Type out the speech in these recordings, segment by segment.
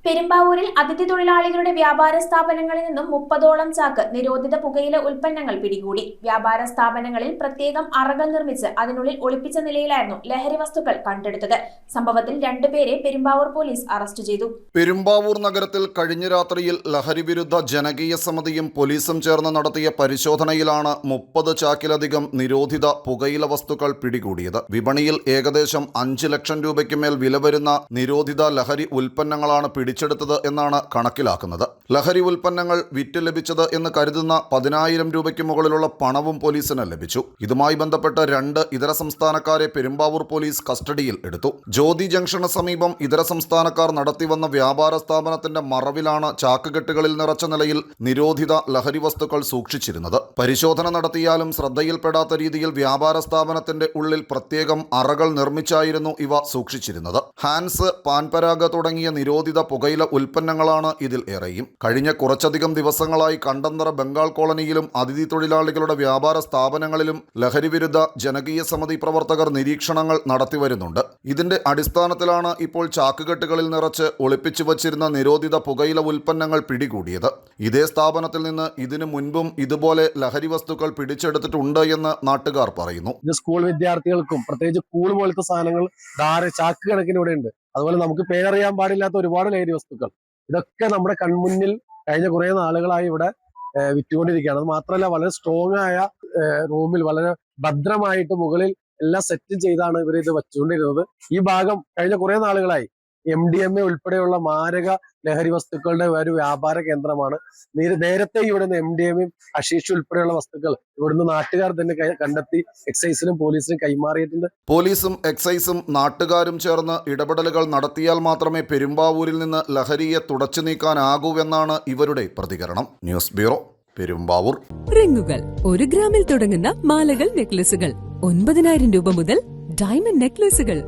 പെരുമ്പാവൂരിൽ അതിഥി തൊഴിലാളികളുടെ വ്യാപാര സ്ഥാപനങ്ങളിൽ നിന്നും 30ഓളം ചാക്ക് നിരോധിത പുകയില ഉൽപ്പന്നങ്ങൾ പിടികൂടി. വ്യാപാര സ്ഥാപനങ്ങളിൽ പ്രത്യേകം അറകൾ നിർമ്മിച്ച് അതിനുള്ളിൽ ഒളിപ്പിച്ച നിലയിലായിരുന്നു ലഹരി വസ്തുക്കൾ കണ്ടെടുത്തത്. സംഭവത്തിൽ 2 പേരെ പെരുമ്പാവൂർ പോലീസ് അറസ്റ്റ് ചെയ്തു. പെരുമ്പാവൂർ നഗരത്തിൽ കഴിഞ്ഞ രാത്രിയിൽ ലഹരി വിരുദ്ധ ജനകീയ സമിതിയും പോലീസും ചേർന്ന് നടത്തിയ പരിശോധനയിലാണ് 30 ചാക്കിലധികം നിരോധിത പുകയില വസ്തുക്കൾ പിടികൂടിയത്. വിപണിയിൽ ഏകദേശം 5 ലക്ഷം രൂപയ്ക്ക് മേൽ വില വരുന്ന നിരോധിത ലഹരി ഉൽപ്പന്നങ്ങളാണ് പിടിച്ചെടുത്തത് എന്നാണ് കണക്കിലാക്കുന്നത്. ലഹരി ഉൽപ്പന്നങ്ങൾ വിറ്റ് ലഭിച്ചത് എന്ന് കരുതുന്ന 10,000 രൂപയ്ക്ക് മുകളിലുള്ള പണവും പോലീസിന് ലഭിച്ചു. ഇതുമായി ബന്ധപ്പെട്ട് 2 ഇതര സംസ്ഥാനക്കാരെ പെരുമ്പാവൂർ പോലീസ് കസ്റ്റഡിയിൽ എടുത്തു. ജ്യോതി ജംഗ്ഷന് സമീപം ഇതര സംസ്ഥാനക്കാർ നടത്തിവന്ന വ്യാപാര സ്ഥാപനത്തിന്റെ മറവിലാണ് ചാക്കുകെട്ടുകളിൽ നിറച്ച നിലയിൽ നിരോധിത ലഹരി വസ്തുക്കൾ സൂക്ഷിച്ചിരുന്നത്. പരിശോധന നടത്തിയാലും ശ്രദ്ധയിൽപ്പെടാത്ത രീതിയിൽ വ്യാപാര സ്ഥാപനത്തിന്റെ ഉള്ളിൽ പ്രത്യേകം അറകൾ നിർമ്മിച്ചായിരുന്നു ഇവ സൂക്ഷിച്ചിരുന്നത്. ഹാൻസ്, പാൻപരാഗ തുടങ്ങിയ നിരോധിത പുകയില ഉൽപ്പന്നങ്ങളാണ് ഇതിൽ ഏറെയും. കഴിഞ്ഞ കുറച്ചധികം ദിവസങ്ങളായി കണ്ടന്തറ ബംഗാൾ കോളനിയിലും അതിഥി തൊഴിലാളികളുടെ വ്യാപാര സ്ഥാപനങ്ങളിലും ലഹരി വിരുദ്ധ ജനകീയ സമിതി പ്രവർത്തകർ നിരീക്ഷണങ്ങൾ നടത്തിവരുന്നുണ്ട്. ഇതിന്റെ അടിസ്ഥാനത്തിലാണ് ഇപ്പോൾ ചാക്കുകെട്ടുകളിൽ നിറച്ച് ഒളിപ്പിച്ചു വച്ചിരുന്ന നിരോധിത പുകയില ഉൽപ്പന്നങ്ങൾ പിടികൂടിയത്. ഇതേ സ്ഥാപനത്തിൽ നിന്ന് ഇതിനു മുൻപും ഇതുപോലെ ലഹരി വസ്തുക്കൾ പിടിച്ചെടുത്തിട്ടുണ്ട് എന്ന് നാട്ടുകാർ പറയുന്നു. സ്കൂൾ വിദ്യാർത്ഥികൾക്കും പ്രത്യേകിച്ച് കൂൾ പോലത്തെ സാധനങ്ങൾ ചാക്ക് കണക്കിന് ഇവിടെ ഉണ്ട്. അതുപോലെ നമുക്ക് പേരറിയാൻ പാടില്ലാത്ത ഒരുപാട് ലഹരി വസ്തുക്കൾ ഇതൊക്കെ നമ്മുടെ കൺമുന്നിൽ കഴിഞ്ഞ കുറേ നാളുകളായി ഇവിടെ വിറ്റുകൊണ്ടിരിക്കുകയാണ്. അത് മാത്രമല്ല, വളരെ സ്ട്രോങ് ആയ റൂമിൽ വളരെ ഭദ്രമായിട്ട് മുകളിൽ എല്ലാം സെറ്റ് ചെയ്താണ് ഇവർ ഇത് വെച്ചുകൊണ്ടിരുന്നത്. ഈ ഭാഗം കഴിഞ്ഞ കുറേ നാളുകളായി MDMA ഉൾപ്പെടെയുള്ള മാരക ലഹരി വസ്തുക്കളുടെ ഒരു വ്യാപാര കേന്ദ്രമാണ്. നേരത്തെ ഇവിടുന്ന് MDMA, ഹഷീഷ് ഉൾപ്പെടെയുള്ള വസ്തുക്കൾ ഇവിടുന്ന് നാട്ടുകാർ തന്നെ കണ്ടെത്തി എക്സൈസിനും പോലീസിനും കൈമാറിയിട്ടുണ്ട്. പോലീസും എക്സൈസും നാട്ടുകാരും ചേർന്ന് ഇടപെടലുകൾ നടത്തിയാൽ മാത്രമേ പെരുമ്പാവൂരിൽ നിന്ന് ലഹരിയെ തുടച്ചു നീക്കാനാകൂവെന്നാണ് ഇവരുടെ പ്രതികരണം. News bureau, Perumbavoor. റിങ്ങുകൾ 1 ഗ്രാമിൽ തുടങ്ങുന്ന മാലകൾ, നെക്ലസുകൾ 9,000 രൂപ മുതൽ ഡയമണ്ട് നെക്ലസുകൾ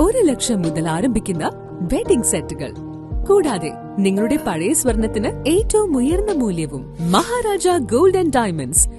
1 ലക്ഷം മുതൽ ആരംഭിക്കുന്ന വെഡിംഗ് സെറ്റുകൾ, കൂടാതെ നിങ്ങളുടെ പഴയ സ്വർണത്തിന് ഏറ്റവും ഉയർന്ന മൂല്യവും മഹാരാജ ഗോൾഡ് ആൻഡ് ഡയമണ്ട്സ്